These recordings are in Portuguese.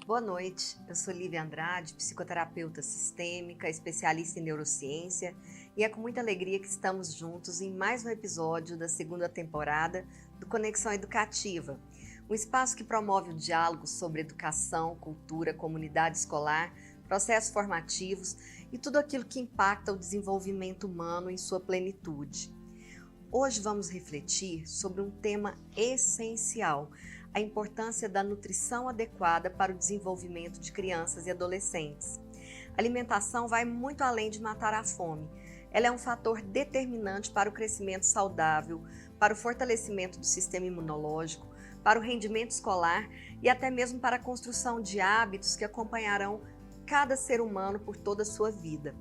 Boa noite, eu sou Lívia Andrade, psicoterapeuta sistêmica, especialista em neurociência, e é com muita alegria que estamos juntos em mais um episódio da segunda temporada do Conexão Educativa, um espaço que promove o diálogo sobre educação, cultura, comunidade escolar, processos formativos e tudo aquilo que impacta o desenvolvimento humano em sua plenitude. Hoje vamos refletir sobre um tema essencial, a importância da nutrição adequada para o desenvolvimento de crianças e adolescentes. A alimentação vai muito além de matar a fome. Ela é um fator determinante para o crescimento saudável, para o fortalecimento do sistema imunológico, para o rendimento escolar e até mesmo para a construção de hábitos que acompanharão cada ser humano por toda a sua vida.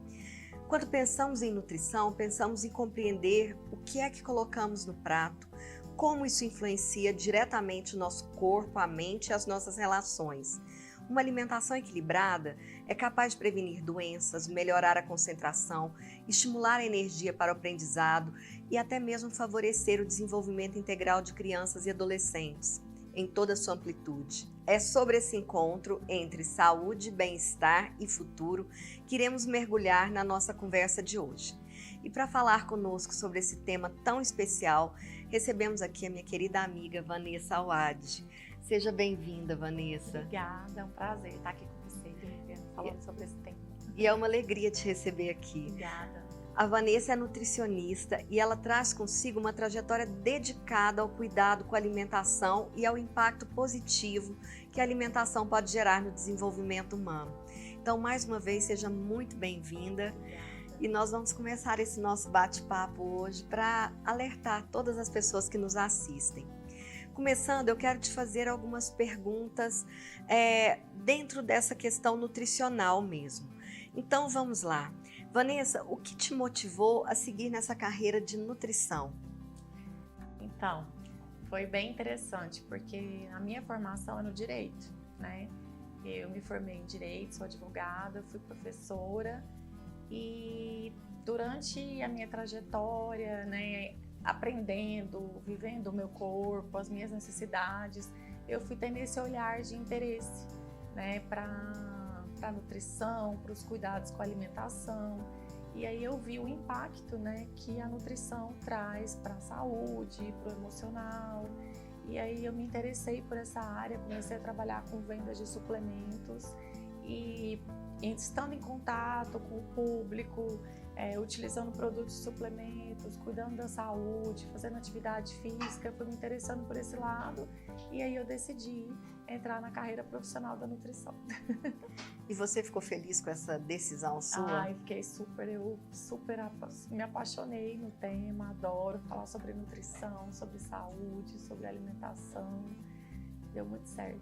Quando pensamos em nutrição, pensamos em compreender o que é que colocamos no prato, como isso influencia diretamente o nosso corpo, a mente e as nossas relações. Uma alimentação equilibrada é capaz de prevenir doenças, melhorar a concentração, estimular a energia para o aprendizado e até mesmo favorecer o desenvolvimento integral de crianças e adolescentes, em toda a sua amplitude. É sobre esse encontro entre saúde, bem-estar e futuro que iremos mergulhar na nossa conversa de hoje. E para falar conosco sobre esse tema tão especial, recebemos aqui a minha querida amiga Vanessa Awad. Seja bem-vinda, Vanessa. Obrigada, é um prazer estar aqui com você, Lívia, falando sobre esse tema. E é uma alegria te receber aqui. Obrigada. A Vanessa é nutricionista e ela traz consigo uma trajetória dedicada ao cuidado com a alimentação e ao impacto positivo que a alimentação pode gerar no desenvolvimento humano. Então, mais uma vez, seja muito bem-vinda. E nós vamos começar esse nosso bate-papo hoje para alertar todas as pessoas que nos assistem. Começando, eu quero te fazer algumas perguntas dentro dessa questão nutricional mesmo. Então, vamos lá. Vanessa, o que te motivou a seguir nessa carreira de nutrição? Então, foi bem interessante, porque a minha formação é no direito, né? Eu me formei em direito, sou advogada, fui professora e durante a minha trajetória, né, aprendendo, vivendo o meu corpo, as minhas necessidades, eu fui tendo esse olhar de interesse, né, para a nutrição, para os cuidados com a alimentação. E aí eu vi o impacto, né, que a nutrição traz para a saúde, para o emocional. E aí eu me interessei por essa área, comecei a trabalhar com vendas de suplementos e estando em contato com o público, utilizando produtos de suplementos, cuidando da saúde, fazendo atividade física, fui me interessando por esse lado e aí eu decidi entrar na carreira profissional da nutrição. E você ficou feliz com essa decisão sua? Ai, fiquei eu me apaixonei no tema, adoro falar sobre nutrição, sobre saúde, sobre alimentação, deu muito certo.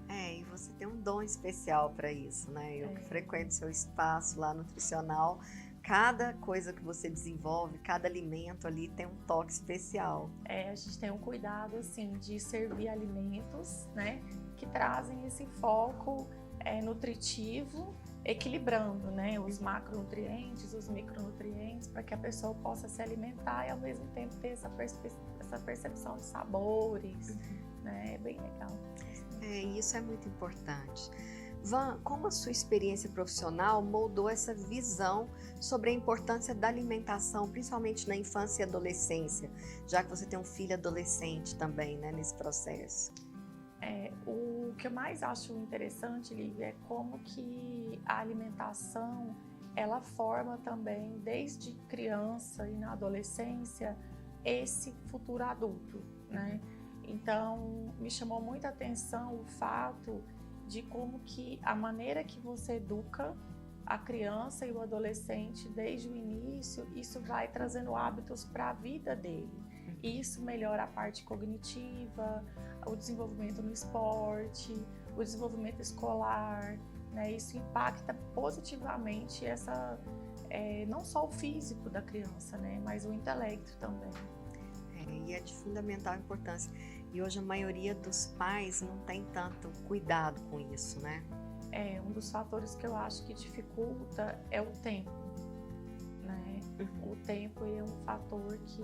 E você tem um dom especial para isso, né? Eu que frequento seu espaço lá nutricional, cada coisa que você desenvolve, cada alimento ali tem um toque especial. A gente tem um cuidado, assim, de servir alimentos, né, que trazem esse foco nutritivo, equilibrando, né, os macronutrientes, os micronutrientes, para que a pessoa possa se alimentar e ao mesmo tempo ter essa percepção de sabores, né, é bem legal. Isso é muito importante. Van, como a sua experiência profissional moldou essa visão sobre a importância da alimentação, principalmente na infância e adolescência, já que você tem um filho adolescente também, né, nesse processo? O que eu mais acho interessante, Lívia, é como que a alimentação, ela forma também, desde criança e na adolescência, esse futuro adulto, né? Então, me chamou muita atenção o fato de como que a maneira que você educa a criança e o adolescente desde o início, isso vai trazendo hábitos para a vida dele. E isso melhora a parte cognitiva, o desenvolvimento no esporte, o desenvolvimento escolar, né? Isso impacta positivamente não só o físico da criança, né? Mas o intelecto também. E é de fundamental importância. E hoje a maioria dos pais não tem tanto cuidado com isso, né? Um dos fatores que eu acho que dificulta é o tempo, né? O tempo é um fator que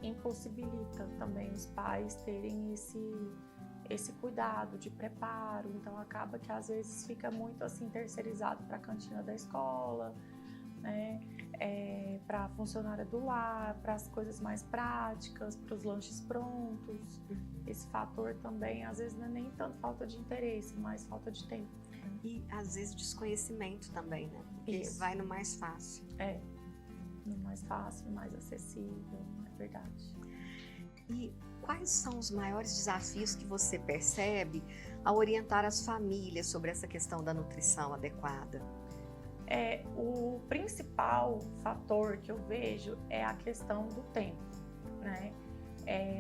impossibilita também os pais terem esse cuidado de preparo. Então acaba que às vezes fica muito assim terceirizado para a cantina da escola, né? Para a funcionária do lar, para as coisas mais práticas, para os lanches prontos. Esse fator também, às vezes, não é nem tanto falta de interesse, mas falta de tempo. E às vezes desconhecimento também, né? Porque Isso. vai no mais fácil. No mais fácil, mais acessível, é verdade. E quais são os maiores desafios que você percebe ao orientar as famílias sobre essa questão da nutrição adequada? O principal fator que eu vejo é a questão do tempo, né?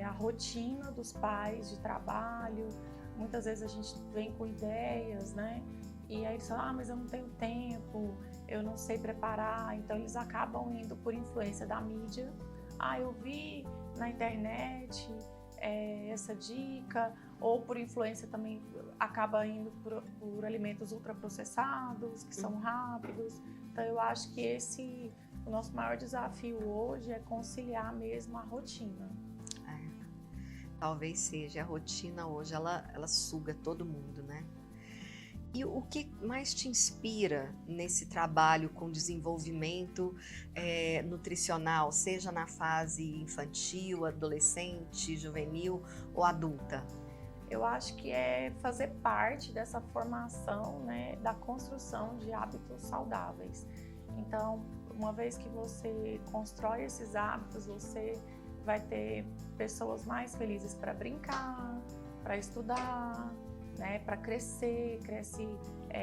A rotina dos pais de trabalho. Muitas vezes a gente vem com ideias, né? E aí eles falam, mas eu não tenho tempo, eu não sei preparar. Então eles acabam indo por influência da mídia. Eu vi na internet essa dica, ou por influência também acaba indo por alimentos ultraprocessados, que são rápidos. Então eu acho que o nosso maior desafio hoje é conciliar mesmo a rotina. Talvez seja, a rotina hoje, ela suga todo mundo, né? E o que mais te inspira nesse trabalho com desenvolvimento nutricional, seja na fase infantil, adolescente, juvenil ou adulta? Eu acho que é fazer parte dessa formação, né, da construção de hábitos saudáveis. Então, uma vez que você constrói esses hábitos, você vai ter pessoas mais felizes para brincar, para estudar, né, para cresce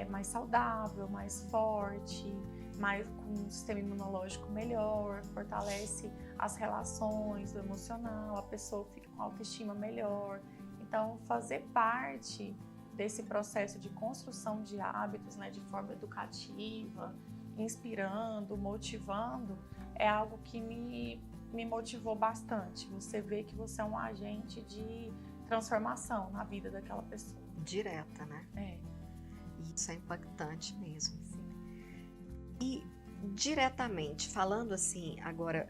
mais saudável, mais forte, com um sistema imunológico melhor, fortalece as relações, o emocional, a pessoa fica com autoestima melhor. Então, fazer parte desse processo de construção de hábitos, né, de forma educativa, inspirando, motivando, é algo que me motivou bastante. Você vê que você é um agente de transformação na vida daquela pessoa. Direta, né? Isso é impactante mesmo. E diretamente, falando assim, agora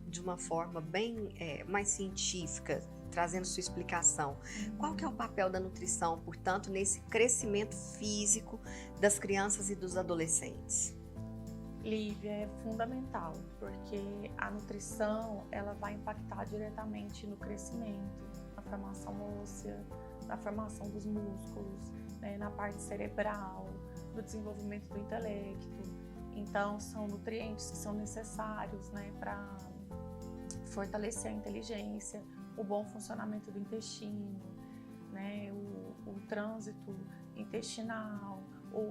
de uma forma bem mais científica, trazendo sua explicação, qual que é o papel da nutrição, portanto, nesse crescimento físico das crianças e dos adolescentes? Lívia, é fundamental, porque a nutrição ela vai impactar diretamente no crescimento, na formação óssea, na formação dos músculos, né, na parte cerebral, no desenvolvimento do intelecto. Então, são nutrientes que são necessários, né, para fortalecer a inteligência, o bom funcionamento do intestino, né, o trânsito intestinal,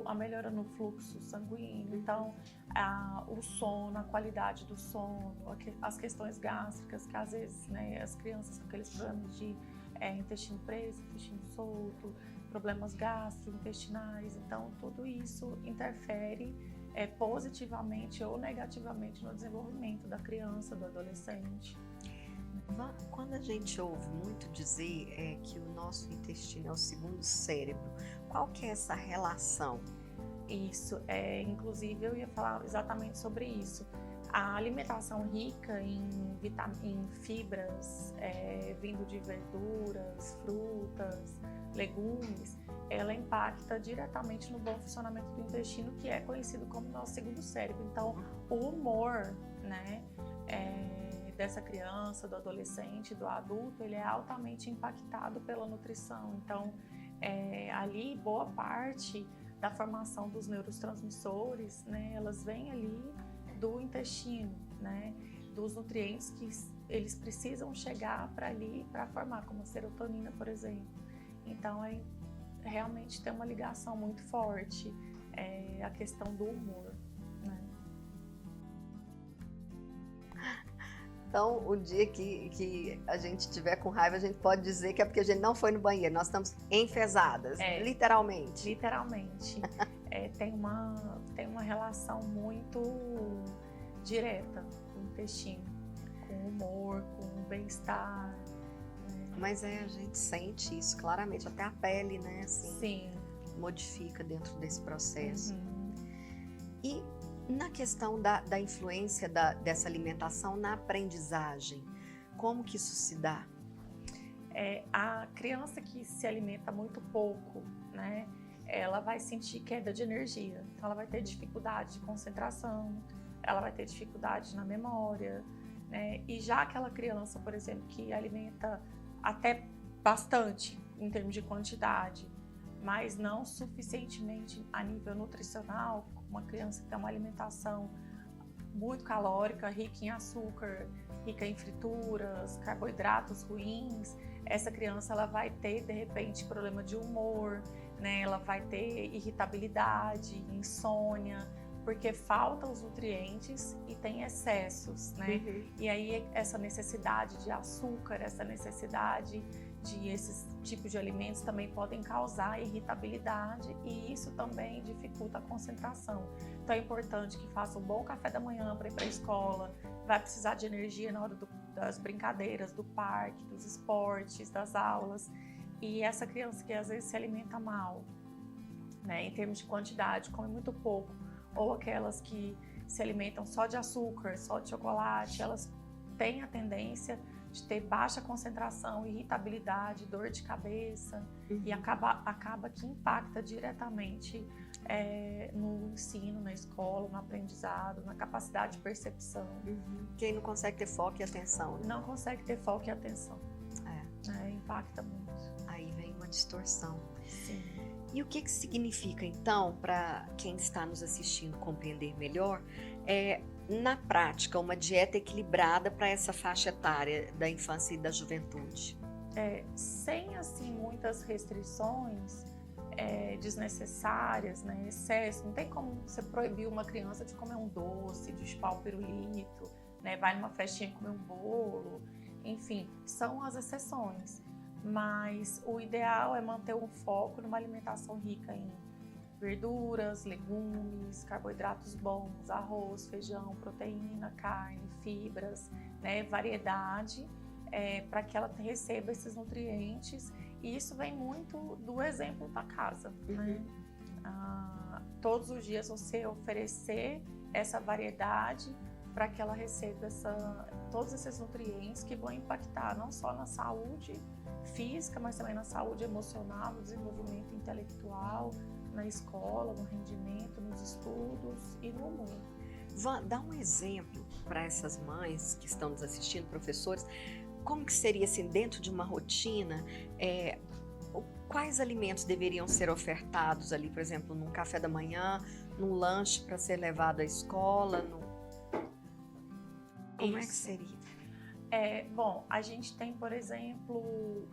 a melhora no fluxo sanguíneo. Então, o sono, a qualidade do sono, as questões gástricas, que às vezes, né, as crianças com aqueles problemas de intestino preso, intestino solto, problemas gastrointestinais. Então, tudo isso interfere positivamente ou negativamente no desenvolvimento da criança, do adolescente. Quando a gente ouve muito dizer que o nosso intestino é o segundo cérebro, qual que é essa relação? Isso, inclusive eu ia falar exatamente sobre isso. A alimentação rica em fibras, vindo de verduras, frutas, legumes, ela impacta diretamente no bom funcionamento do intestino, que é conhecido como nosso segundo cérebro. Então, o humor, né, dessa criança, do adolescente, do adulto, ele é altamente impactado pela nutrição. Então, ali, boa parte da formação dos neurotransmissores, né, elas vêm ali do intestino, né, dos nutrientes que eles precisam chegar para ali para formar, como a serotonina, por exemplo. Então, realmente tem uma ligação muito forte a questão do humor, né? Então, o dia que a gente tiver com raiva, a gente pode dizer que é porque a gente não foi no banheiro, nós estamos enfesadas, literalmente. Literalmente. Tem uma relação muito direta com o intestino, com o humor, com o bem-estar. Né? Mas a gente sente isso claramente, até a pele, né? Assim, sim, modifica dentro desse processo. Uhum. E na questão da influência dessa alimentação na aprendizagem, como que isso se dá? A criança que se alimenta muito pouco, né, ela vai sentir queda de energia. Então, ela vai ter dificuldade de concentração, ela vai ter dificuldade na memória, né? E já aquela criança, por exemplo, que alimenta até bastante em termos de quantidade, mas não suficientemente a nível nutricional, uma criança que tem uma alimentação muito calórica, rica em açúcar, rica em frituras, carboidratos ruins, essa criança ela vai ter, de repente, problema de humor, né? Ela vai ter irritabilidade, insônia, porque faltam os nutrientes e tem excessos, né? E aí essa necessidade de açúcar, essa necessidade de esses tipos de alimentos também podem causar irritabilidade e isso também dificulta a concentração. Então é importante que faça um bom café da manhã para ir para a escola, vai precisar de energia na hora das brincadeiras, do parque, dos esportes, das aulas. E essa criança que às vezes se alimenta mal, né, em termos de quantidade, come muito pouco, ou aquelas que se alimentam só de açúcar, só de chocolate, elas têm a tendência de ter baixa concentração, irritabilidade, dor de cabeça, e acaba que impacta diretamente no ensino, na escola, no aprendizado, na capacidade de percepção. Quem não consegue ter foco e atenção, né? Não consegue ter foco e atenção. Impacta muito. Aí vem uma distorção. Sim. E o que significa, então, para quem está nos assistindo compreender melhor, na prática, uma dieta equilibrada para essa faixa etária da infância e da juventude? Sem, assim, muitas restrições desnecessárias, né, excesso. Não tem como você proibir uma criança de comer um doce, de chupar um pirulito, né, vai numa festinha comer um bolo, enfim, são as exceções. Mas o ideal é manter um foco numa alimentação rica em verduras, legumes, carboidratos bons, arroz, feijão, proteína, carne, fibras, né, variedade, para que ela receba esses nutrientes. E isso vem muito do exemplo da casa, né? Todos os dias você oferecer essa variedade para que ela receba todos esses nutrientes que vão impactar não só na saúde física, mas também na saúde emocional, no desenvolvimento intelectual, na escola, no rendimento, nos estudos e no humor. Dá um exemplo para essas mães que estão nos assistindo, professores, como que seria assim, dentro de uma rotina, quais alimentos deveriam ser ofertados ali, por exemplo, num café da manhã, num lanche para ser levado à escola, como é que seria? Bom, a gente tem, por exemplo,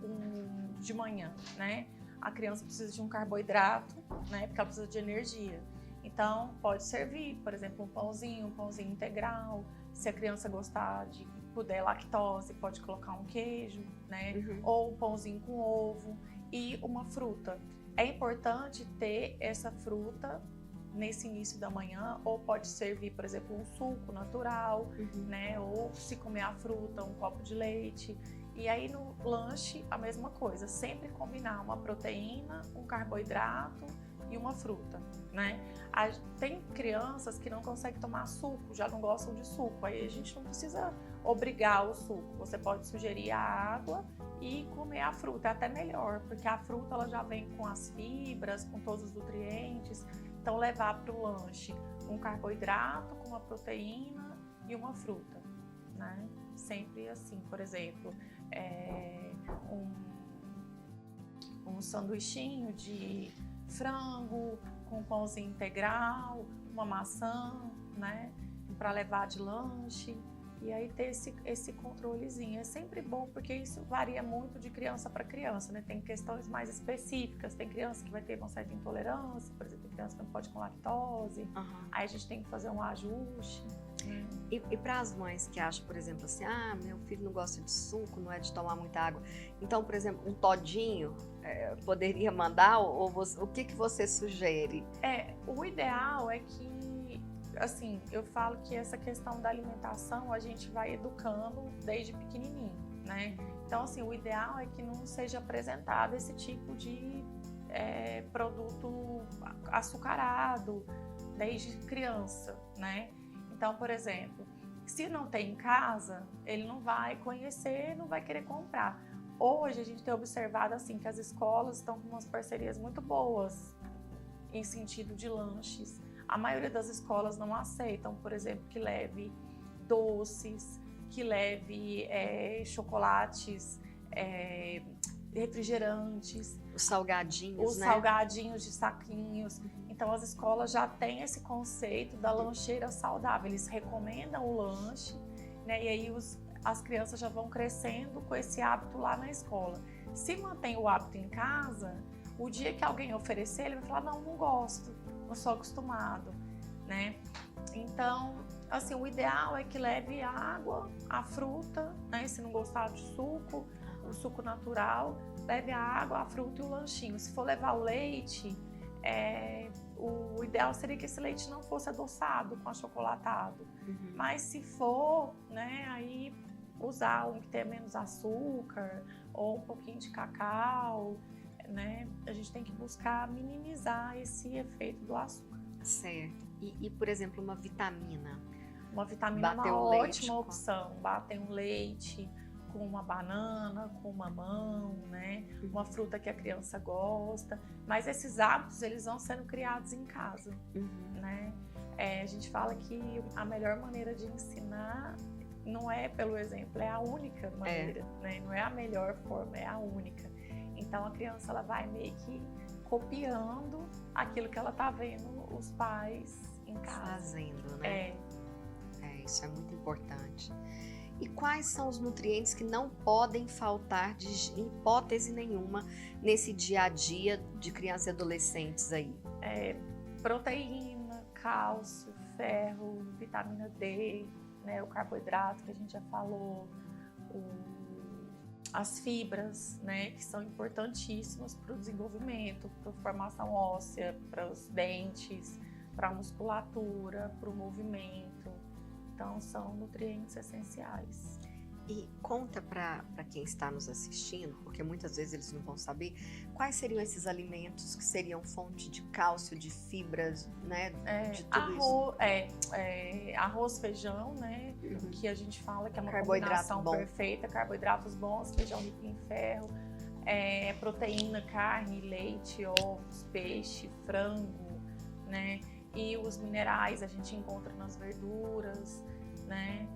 de manhã, né? A criança precisa de um carboidrato, né? Porque ela precisa de energia. Então, pode servir, por exemplo, um pãozinho integral. Se a criança gostar de puder lactose, pode colocar um queijo, né? Ou um pãozinho com ovo e uma fruta. É importante ter essa fruta nesse início da manhã, ou pode servir, por exemplo, um suco natural, né? Ou se comer a fruta, um copo de leite. E aí no lanche, a mesma coisa, sempre combinar uma proteína, um carboidrato e uma fruta, né? Tem crianças que não conseguem tomar suco, já não gostam de suco, aí a gente não precisa obrigar o suco, você pode sugerir a água e comer a fruta, é até melhor, porque a fruta ela já vem com as fibras, com todos os nutrientes. Então, levar para o lanche um carboidrato com uma proteína e uma fruta, né? Sempre assim, por exemplo, um sanduichinho de frango com pãozinho integral, uma maçã, né? Para levar de lanche. E aí ter esse controlezinho. É sempre bom, porque isso varia muito de criança para criança, né? Tem questões mais específicas, tem criança que vai ter uma certa intolerância, por exemplo, tem criança que não pode com lactose, aí a gente tem que fazer um ajuste. E para as mães que acham, por exemplo, assim, meu filho não gosta de suco, não é de tomar muita água, então, por exemplo, um todinho poderia mandar, ou o que você sugere? O ideal é que, assim, eu falo que essa questão da alimentação a gente vai educando desde pequenininho, né? Então, assim, o ideal é que não seja apresentado esse tipo de produto açucarado desde criança, né? Então, por exemplo, se não tem em casa, ele não vai conhecer, não vai querer comprar. Hoje a gente tem observado assim que as escolas estão com umas parcerias muito boas em sentido de lanches. A maioria das escolas não aceitam, por exemplo, que leve doces, que leve chocolates, refrigerantes, Os salgadinhos, os né? salgadinhos de saquinhos. Então as escolas já têm esse conceito da lancheira saudável. Eles recomendam o lanche, né? E aí as crianças já vão crescendo com esse hábito lá na escola. Se mantém o hábito em casa, o dia que alguém oferecer, ele vai falar, não gosto, não sou acostumado, né? Então, assim, o ideal é que leve a água, a fruta, né? Se não gostar de suco, o suco natural, leve a água, a fruta e o lanchinho. Se for levar o leite, o ideal seria que esse leite não fosse adoçado com achocolatado. Uhum. Mas se for, né, aí usar um que tenha menos açúcar ou um pouquinho de cacau, né? A gente tem que buscar minimizar esse efeito do açúcar. Certo. E por exemplo, uma vitamina? Uma vitamina é uma ótima opção. Bater um leite com uma banana, com mamão, né? Uma fruta que a criança gosta. Mas esses hábitos, eles vão sendo criados em casa, né? A gente fala que a melhor maneira de ensinar não é pelo exemplo, é a única maneira, né? Não é a melhor forma, é a única. Então a criança ela vai meio que copiando aquilo que ela tá vendo os pais em casa. Fazendo, né? Isso é muito importante. E quais são os nutrientes que não podem faltar de hipótese nenhuma nesse dia a dia de crianças e adolescentes aí? Proteína, cálcio, ferro, vitamina D, né, o carboidrato que a gente já falou, as fibras, né, que são importantíssimas para o desenvolvimento, para a formação óssea, para os dentes, para a musculatura, para o movimento. Então, são nutrientes essenciais. E conta para quem está nos assistindo, porque muitas vezes eles não vão saber, quais seriam esses alimentos que seriam fonte de cálcio, de fibras, né? De tudo isso. Arroz, feijão, né? Que a gente fala que é uma Carboidrato combinação bom. perfeita, carboidratos bons, feijão rico em ferro, proteína, carne, leite, ovos, peixe, frango, né? E os minerais a gente encontra nas verduras, né?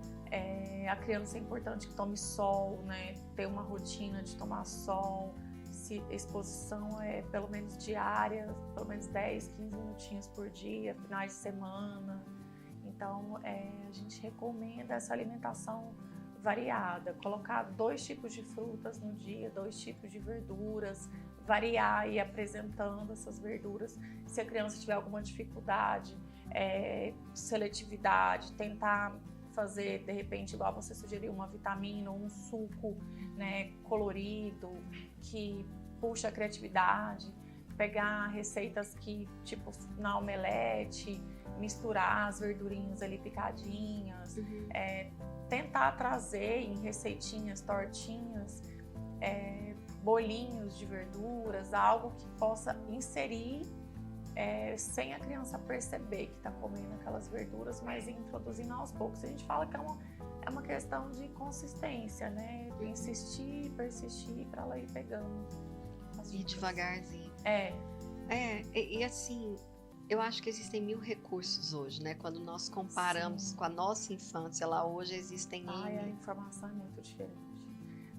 A criança é importante que tome sol, né? Ter uma rotina de tomar sol. Se a exposição é pelo menos diária, pelo menos 10, 15 minutinhos por dia, finais de semana. Então, a gente recomenda essa alimentação variada. Colocar 2 tipos de frutas no dia, 2 tipos de verduras, variar e ir apresentando essas verduras. Se a criança tiver alguma dificuldade, seletividade, tentar fazer, de repente, igual você sugeriu, uma vitamina ou um suco, né, colorido, que puxa a criatividade, pegar receitas que, tipo, na omelete, misturar as verdurinhas ali picadinhas, tentar trazer em receitinhas, tortinhas, bolinhos de verduras, algo que possa inserir sem a criança perceber que está comendo aquelas verduras, mas introduzindo aos poucos. A gente fala que é uma questão de consistência, né? De insistir, persistir para ela ir pegando. E devagarzinho. E assim, eu acho que existem 1000 recursos hoje, né? Quando nós comparamos com a nossa infância, lá hoje existem a informação é muito diferente.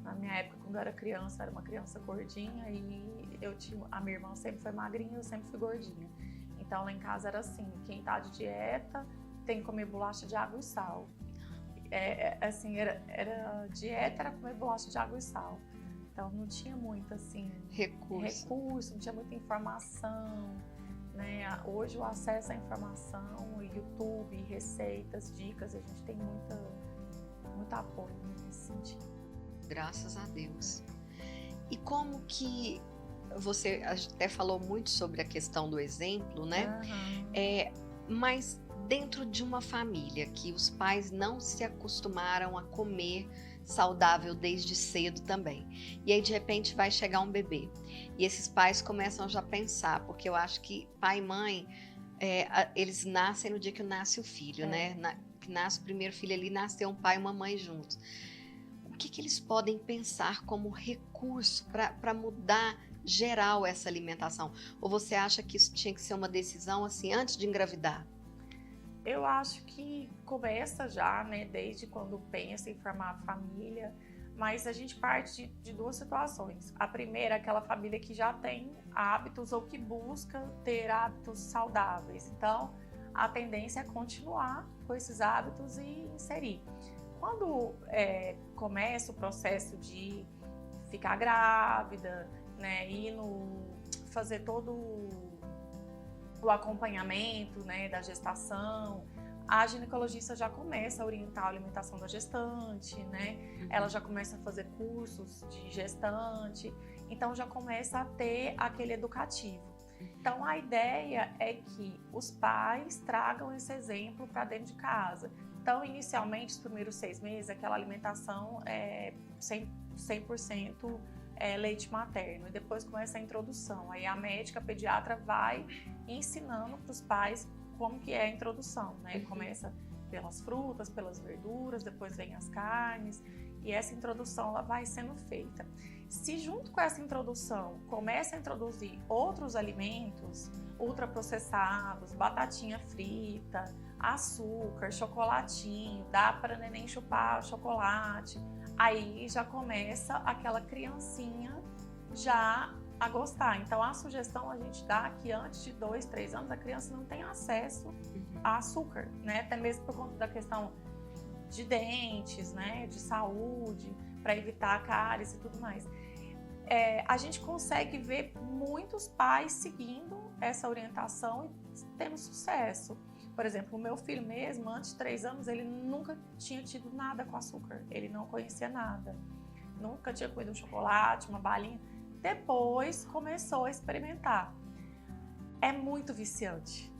Na minha época, quando eu era criança, era uma criança gordinha e a minha irmã sempre foi magrinha e eu sempre fui gordinha. Então lá em casa era assim, quem tá de dieta tem que comer bolacha de água e sal. Dieta era comer bolacha de água e sal. Então não tinha muito assim recurso, não tinha muita informação, né? Hoje o acesso à informação, YouTube, receitas, dicas, a gente tem muito apoio nesse sentido. Graças a Deus. E como que você até falou muito sobre a questão do exemplo, né? Mas dentro de uma família que os pais não se acostumaram a comer saudável desde cedo também. E aí de repente vai chegar um bebê. E esses pais começam já a pensar, porque eu acho que pai e mãe, eles nascem no dia que nasce o filho, né? Que nasce o primeiro filho ali, nasceu um pai e uma mãe juntos. O que eles podem pensar como recurso para mudar geral essa alimentação? Ou você acha que isso tinha que ser uma decisão assim antes de engravidar? Eu acho que começa já, né, desde quando pensa em formar a família, mas a gente parte de duas situações. A primeira é aquela família que já tem hábitos ou que busca ter hábitos saudáveis. Então, a tendência é continuar com esses hábitos e inserir. Quando começa o processo de ficar grávida, né, fazer todo o acompanhamento, né, da gestação, a ginecologista já começa a orientar a alimentação da gestante, né? Ela já começa a fazer cursos de gestante, então já começa a ter aquele educativo. Então a ideia é que os pais tragam esse exemplo para dentro de casa. Então, inicialmente, os primeiros 6 meses, aquela alimentação é 100% leite materno, e depois começa a introdução. Aí a médica, a pediatra vai ensinando para os pais como que é a introdução, né? Começa pelas frutas, pelas verduras, depois vem as carnes, e essa introdução ela vai sendo feita. Se junto com essa introdução começa a introduzir outros alimentos ultraprocessados, batatinha frita, açúcar, chocolatinho, dá para neném chupar chocolate, aí já começa aquela criancinha já a gostar. Então a sugestão a gente dá que antes de 2, 3 anos a criança não tem acesso a açúcar, né? Até mesmo por conta da questão de dentes, né? De saúde, para evitar cáries e tudo mais. A gente consegue ver muitos pais seguindo essa orientação e tendo sucesso. Por exemplo, o meu filho mesmo, antes de 3 anos, ele nunca tinha tido nada com açúcar. Ele não conhecia nada. Nunca tinha comido um chocolate, uma balinha. Depois começou a experimentar. É muito viciante.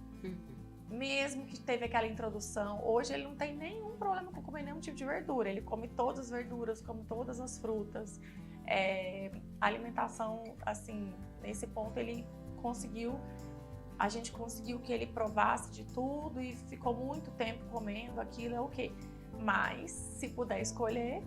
Mesmo que teve aquela introdução, hoje ele não tem nenhum problema com comer nenhum tipo de verdura. Ele come todas as verduras, come todas as frutas. A alimentação, assim, nesse ponto a gente conseguiu que ele provasse de tudo e ficou muito tempo comendo aquilo, é ok. Mas, se puder escolher,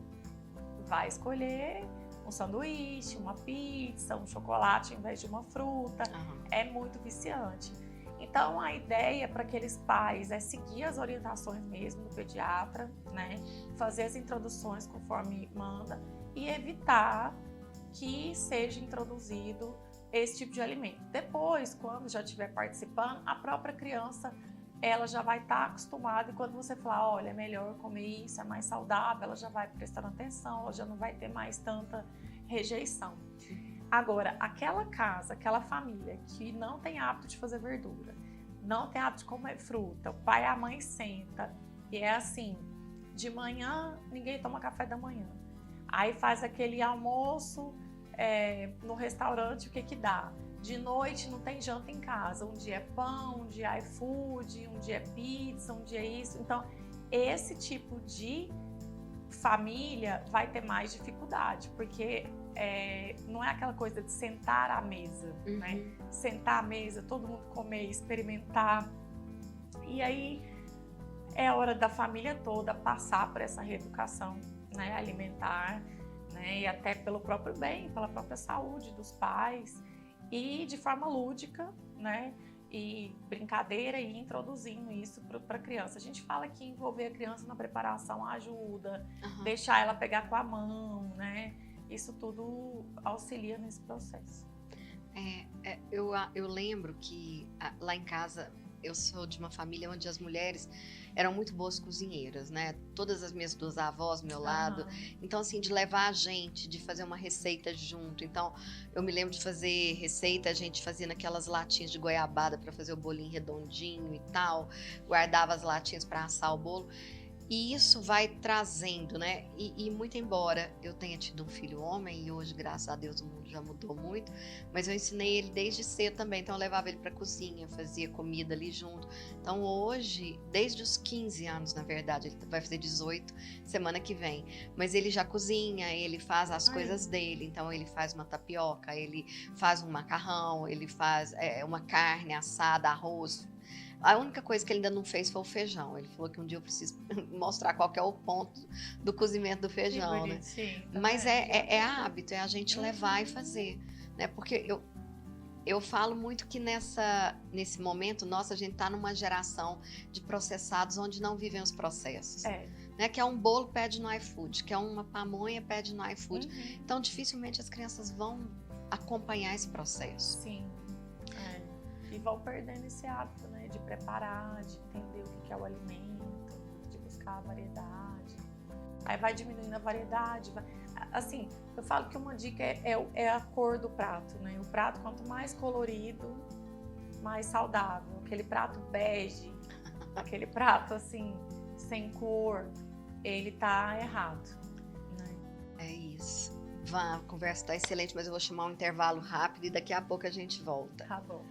vai escolher um sanduíche, uma pizza, um chocolate em vez de uma fruta. É muito viciante. Então, a ideia para aqueles pais é seguir as orientações mesmo do pediatra, né? Fazer as introduções conforme manda e evitar que seja introduzido esse tipo de alimento. Depois, quando já estiver participando, a própria criança ela já vai estar acostumada, e quando você falar, olha, é melhor comer isso, é mais saudável, ela já vai prestando atenção, ela já não vai ter mais tanta rejeição. Agora, aquela casa, aquela família que não tem hábito de fazer verdura, não tem hábito de comer fruta, o pai e a mãe senta e é assim, de manhã ninguém toma café da manhã, aí faz aquele almoço no restaurante, o que dá? De noite não tem janta em casa, um dia é pão, um dia é iFood, um dia é pizza, um dia é isso. Então, esse tipo de família vai ter mais dificuldade, porque não é aquela coisa de sentar à mesa, né? Sentar à mesa, todo mundo comer, experimentar. E aí é hora da família toda passar por essa reeducação, né, alimentar, né, e até pelo próprio bem, pela própria saúde dos pais, e de forma lúdica, né, e brincadeira, e introduzindo isso para a criança. A gente fala que envolver a criança na preparação ajuda, deixar ela pegar com a mão, né, isso tudo auxilia nesse processo. Eu lembro que lá em casa eu sou de uma família onde as mulheres eram muito boas cozinheiras, né? Todas as minhas 2 avós ao meu lado. Então, assim, de levar a gente, de fazer uma receita junto. Então, eu me lembro de fazer receita, a gente fazia naquelas latinhas de goiabada para fazer o bolinho redondinho e tal. Guardava as latinhas para assar o bolo. E isso vai trazendo, né? E muito embora eu tenha tido um filho homem, e hoje, graças a Deus, o mundo já mudou muito, mas eu ensinei ele desde cedo também, então eu levava ele para a cozinha, fazia comida ali junto. Então hoje, desde os 15 anos, na verdade, ele vai fazer 18 semana que vem, mas ele já cozinha, ele faz as coisas dele, então ele faz uma tapioca, ele faz um macarrão, ele faz uma carne assada, arroz. A única coisa que ele ainda não fez foi o feijão. Ele falou que um dia eu preciso mostrar qual que é o ponto do cozimento do feijão, né? Tá Mas vendo? é hábito, é a gente levar e fazer, né? Porque eu falo muito que nesse momento, nossa, a gente está numa geração de processados onde não vivem os processos. Né? Que é um bolo, pede no iFood, que é uma pamonha, pede no iFood. Então, dificilmente as crianças vão acompanhar esse processo. Sim. E vão perdendo esse hábito, né? De preparar, de entender o que é o alimento, de buscar a variedade. Aí vai diminuindo a variedade. Assim, eu falo que uma dica é a cor do prato, né? O prato, quanto mais colorido, mais saudável. Aquele prato bege, aquele prato, assim, sem cor, ele tá errado, né? É isso. A conversa tá excelente, mas eu vou chamar um intervalo rápido e daqui a pouco a gente volta. Tá bom.